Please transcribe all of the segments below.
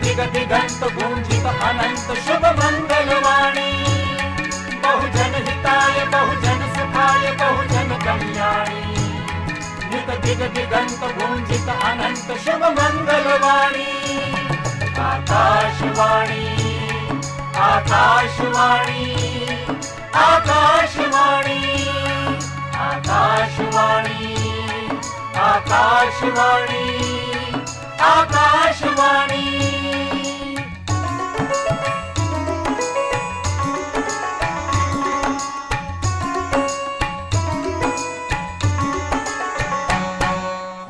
दिग दिगंत गूंजित अनंत शुभ मंगलवाणी। बहुजन हिताय बहुजन सुखाय बहुजन कल्याणी। नित दिग दिगंत गूंजित अनंत शुभ मंगलवाणी। आकाशवाणी आकाशवाणी आकाशवाणी आकाशवाणी आकाशवाणी आकाशवाणी।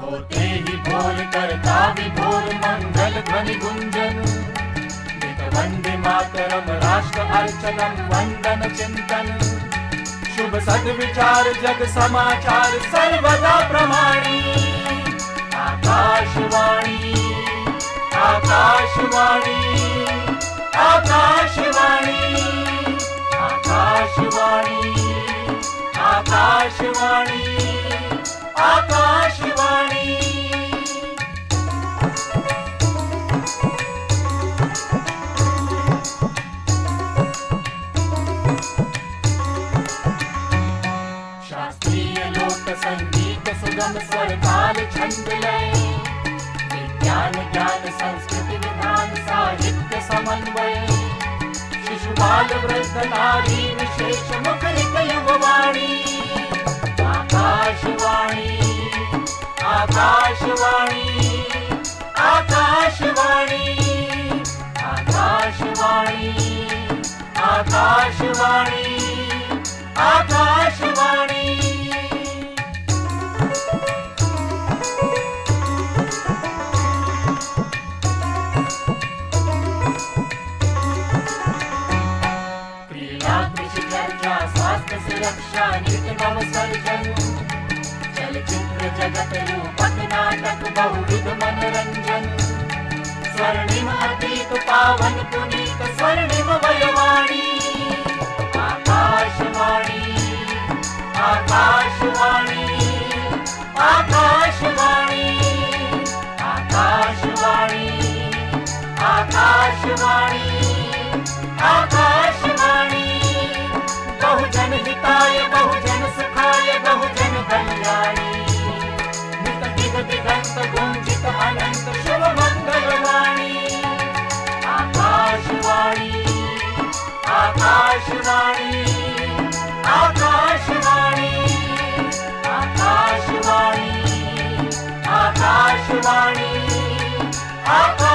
होते ही भोर करता विभोर मंगल ध्वनि गुंजन। वंदे मातरम राष्ट्र अर्चनम वंदन चिंतन। शुभ सद्विचार जग समाचार सर्वदा प्रमाणी। आकाशवाणी आकाशवाणी आकाशवाणी आकाशवाणी आकाशवाणी आकाशवाणी। शास्त्रीय लोक संगीत सुगम स्वर ताल छंद लय। विज्ञान ज्ञान संस्कृति विधान साहित्य समन्वय। शिशु बाल वृद्ध नारी विशेष मुखरित युववाणी। आकाशवाणी आकाशवाणी आकाशवाणी आकाशवाणी आकाशवाणी आकाशवाणी। क्रीडा कृषि चर्चा स्वास्थ्य सुरक्षा नित नव सर्जन। चलचित्र जगत रूपक नाटक बहुविध मनोरंजन। स्वर्णिम अतीत पावन पुनीत स्वर्णिम वयवाणी। आकाशवाणी आकाशवाणी आकाशवाणी आकाशवाणी आकाशवाणी आकाशवाणी। बहुजन हिताय बहुजन सुखाय बहुजन कल्याणी। नित दिग दिगंत गूंजित अनंत शुभ मंगलवाणी। आकाशवाणी आकाशवाणी आकाशवाणी आकाशवाणी आकाशवाणी आकाशवाणी।